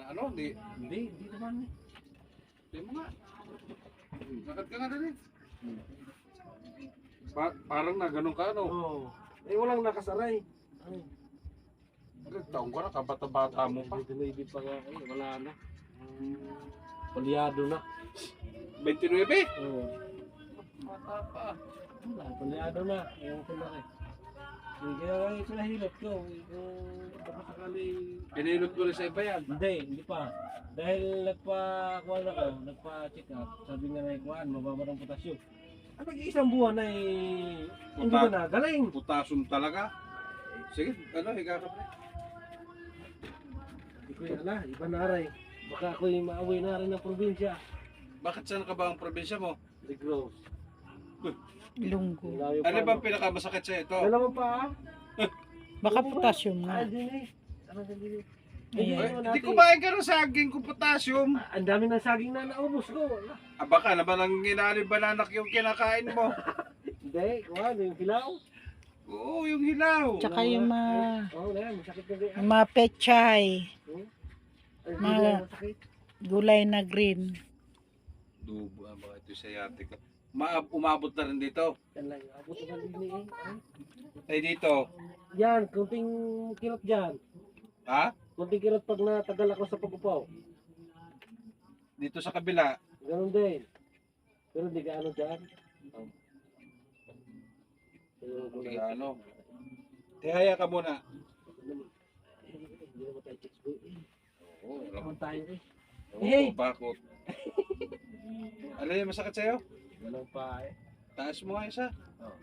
ano, Hindi naman. Hindi mo nga. Lakad ka nga rin eh. Parang na ganun ka, ano? Oo. Eh, walang nakasaray. Ay, Ilang taong ka na, kabata-bata mo pa. Maybe pa nga. Eh, wala na. Palyado na. 29? Oo. Bata pa. Wala, palyado na. Ewan ko na eh. Kaya pinahilot ko. Baka sakali... Pinilot mo rin sa iba yan. Hindi pa. Dahil nagpa-kuhan ako, nagpa-check up, sabi nga na ikuhan, mababa ng potassium. Ang isang buwan ay hindi ba na galing? Potassium talaga. Sige, ano, higa ka pa. Hindi ko yan iba na rin. Baka ako'y maawi na rin ng probinsya. Bakit saan ka ba ang probinsya mo? Negros. Ilonggo. Ano bang pinakamasakit sa ito? Alam mo pa? Baka potassium Ah, nga. hindi. Ano hindi? Ayan. Hindi kumain ka ng saging kung potassium. Ang dami ng saging na naubos ko. Baka naman ang inaalibananak yung kinakain mo. Hindi, kuhan, yung hilaw. Oo, yung hilaw. Tsaka yung Oo, na yan, masakit na rin. mga pechay, Ay, mga- hindi na masakit. gulay na green. Dubo ang mga ito sa yate ko. Umabot na rin dito. Yan lang, abot na din eh. Ay dito. Yan, kunting kirot dyan. Ha? Kunting kirot pag natagal ako sa pagpupaw. Dito sa kabila. Ganun din. Pero di ka ano dyan. Hindi ano. Tihaya ka muna. Hindi naman tayo chicks boy. Oo, Naman tayo eh. Oo, Hey! bakot. Ano yung masakit sa'yo? Ganun pa eh. Taas mo nga isa. Oh.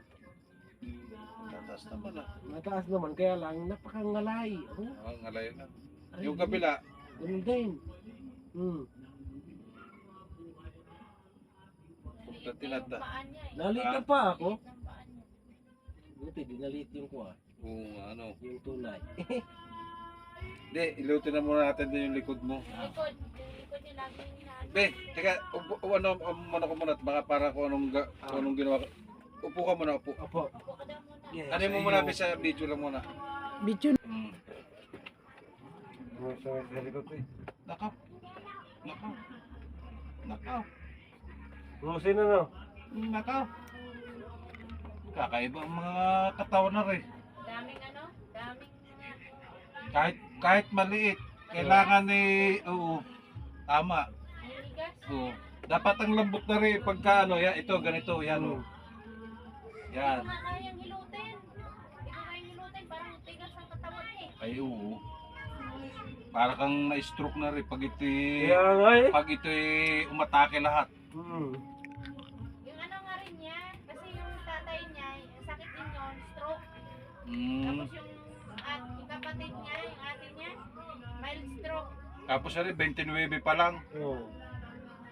Tataas naman ah. Mataas naman, kaya lang napakangalay. Oh, Ang alay na. ay, Yung kabila. Ganun din. Tinata. Nalito pa ako. Buti, dinalit yung kuha. Kung ano. Yung tunay. Hindi, ilutin na muna natin din yung likod mo. Likod niya lagi na. Be, teka, ano muna ko muna at baka para kung anong ginawa ko. Upo ka muna, upo. Opo. Ako ka daw muna. Yes. Ano mo muna, be, sa video lang muna. Video Sa likod ko eh. Nakaw. Nakaw. Nakaw. Lusin na no? Nakaw. Kakaiba ang mga katawan na rin. Daming ano? Daming Kahit maliit, kailangan oo, tama. niligas. Oo. Dapat ang lambot na rin pagka ano, yan, ito, ganito, yan o. Yan. Hindi ko nga kayang hilutin. Hindi ko kayang hilutin. Parang tigas ang katawan eh. Ay, oo. Para kang na-stroke na rin Kaya nga eh. pag ito'y umatake lahat. Yung ano nga rin niya. Kasi yung tatay niya, sakit din yun. Stroke. Mm. Tapos yung kapatid niya, yung ate niya, mild stroke. Tapos na rin, 29 pa lang. Oo.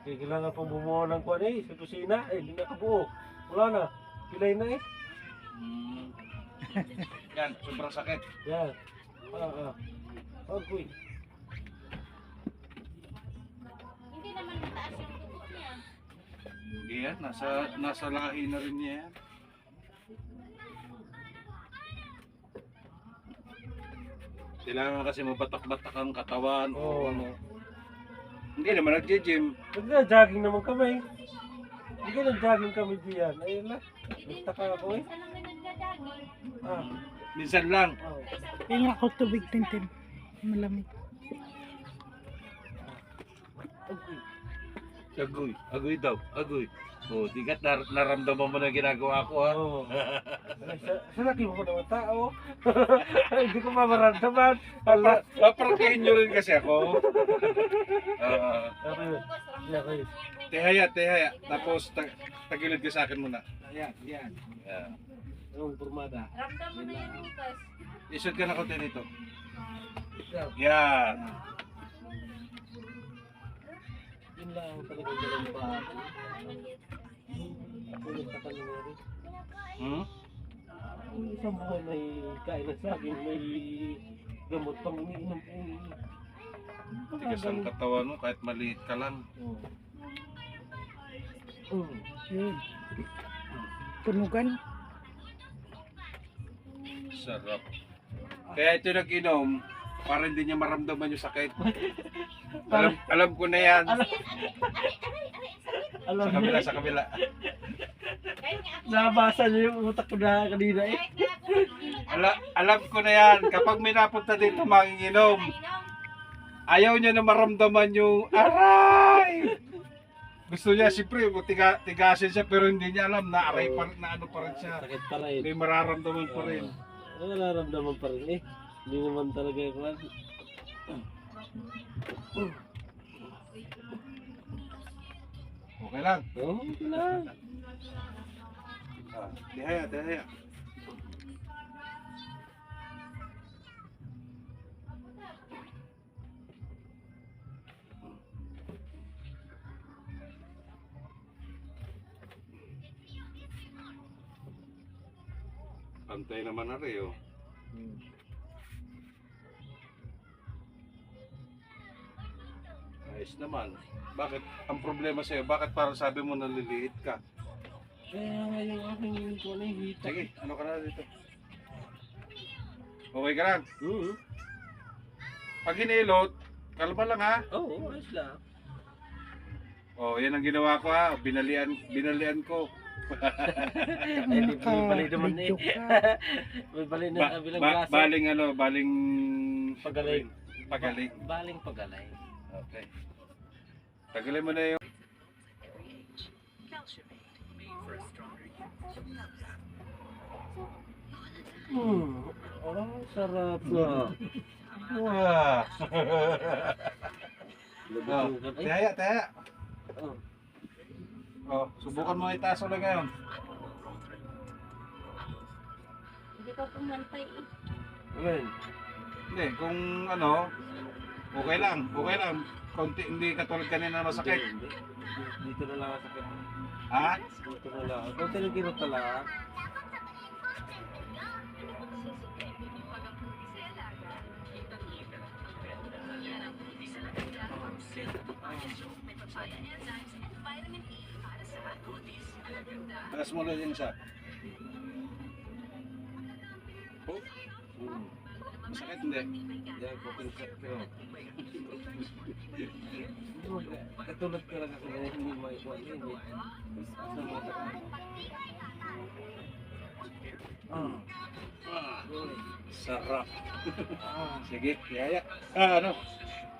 Kaya kailangan pang bumuha ng kuwan eh. Sa kusina eh. Di nakabuo. Wala na. Pilay na eh. Mm. Yan, sobrang sakit. Yan. Agoy. Hindi naman mataas yung dugo niya. Hindi yan, nasa lahi na rin niya yan. Kailangan kasi mabatak-batak ang katawan o Oo. ano. Hindi naman nagje-gym. Nagja-jogging naman kami. Hindi nag-jogging kami diyan. Ayun na. Hindi din. Basta ka ako eh. Minsan lang din nagdadaging. Ah. Minsan lang. Oh. Yung ako tubig tintin. Malamig. Agoy. Agoy daw, agoy. O, di ka naramdaman mo na ginagawa ko ha. Oo. Sa laki mo ko naman tao. Hindi ko mamaramdaman. Hala. Paparkihin nyo rin kasi ako. Okay. Okay. Tehaya. Tapos tagilid ka sa akin muna. Ayan. Yan. Yeah. Yung pormada. Ramdam mo na yung Lucas. Isod ka na konti dito. Yan. Yan. Yun lang talaga ganun pa. Ulit pa kami meron. Hmm? Yung isang buwan may kain na sa akin, may gamot pang iniinom ko. Tigas ang katawan mo kahit maliit ka lang. Yun. Tunugan. Sarap. Kaya ito nag-inom para hindi niya maramdaman yung sakit. Alam ko na yan. Aray, aray, aray, ang sakit. Alam Sa niyo, kabila, sa kabila. Kahit nga ako, nabasa niyo yung utak ko na kanina eh. kahit nga ako nagkilot, Alam ko na yan. Kapag may napunta dito manginginom, ayaw niya na maramdaman yung aray. Gusto niya, siyempre, tigasin siya, pero hindi niya alam na aray pa rin, na ano pa rin siya. Sakit pa rin. May mararamdaman pa rin. Nararamdaman pa rin eh. Hindi naman talaga yung kwan. Okay lang. Oo, okay lang. Dihaya, dihaya. Pantay naman na rin, oh. Ayos naman. Bakit? Ang problema sa'yo, bakit parang sabi mo naliliit ka? Kaya nga yung aking kwan eh, hita. Sige, ano ka na dito? Okay ka lang? Pag hinilot, kalma lang ha. Oo, ayos lang. Oh, yan ang ginawa ko ha. Binalian ko. Ay, may bali naman eh. Video ka. May bali na bilang klase. Baling ano, baling Pagaling. Pagaling. Baling pagalay. Okay. Tagalin mo na yung Oh, sarap na. Wah. Labutugan. Ay, Tihaya, tihaya. oh. Oh, subukan mo itaas ulit ngayon. hindi pa pumantay eh. Amen. Hindi, kung ano, okay lang, okay lang. Konti, hindi katulad kanina na masakit. Hindi. Dito na lang ang sakit. Ha? Dito na lang. Kunti lang kirot na lang. Taas mo lang yung isa. Oh, masakit hindi. Yan, kunting sakit ko. Katulad ka lang kasi hindi mo ikuha yun eh. Sa mga sakit. Sarap. Sige, tihaya. Ah, ano?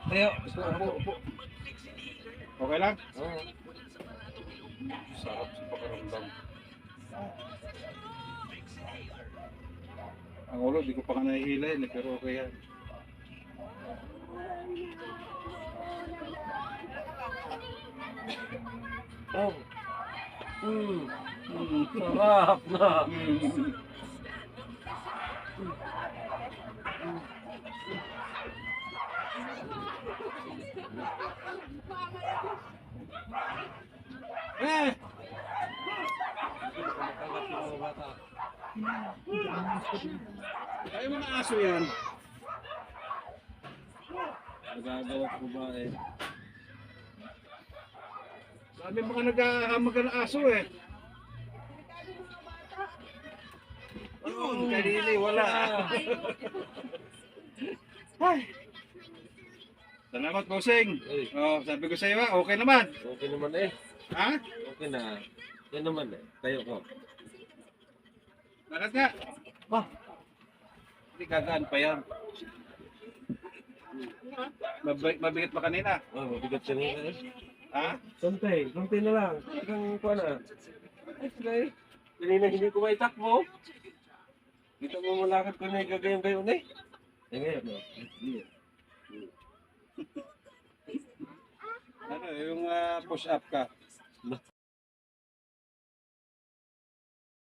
Tayo. Upo, upo. Okay lang? Oo. Sarap sa pakaramdam. Ang ulo, di ko pa nga nahihila yun, pero okay yan. Oh. Sarap na. Eh! Ay, mga aso yan. Nagagawa ko ba eh. Sabi mga naghahamag ng aso eh. Yun, kanili, wala. Salamat, bossing. Ay, Oh, sabi ko sa iyo, okay naman. okay naman eh. Ha? Okay na. Yan naman eh. Tayo ko. Bakit nga? Bah. Hindi gagaan pa yan. Mabigat pa kanina. Oh, mabigat siya nila eh. Ha? Konti na lang. Hanggang kuha na. Ay, sila eh. Kanina hindi ko maitakbo. Dito mo malakad ko na yung gagayong-gayon eh. Eh ngayon, no? Ano, yung push up ka.